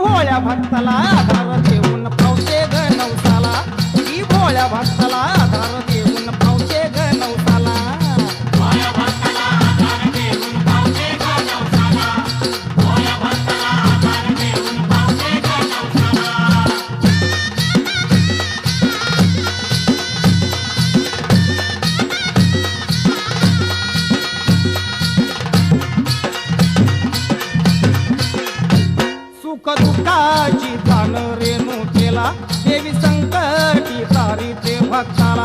भोळ्या भक्ताला आधार देऊन पावते ग नवसाला, ही भोळ्या भक्ताला आधार देऊन पावते ग नवसाला. सुख दुःखाची तान रेणू केला, देवी संकटी तारी ते भक्ता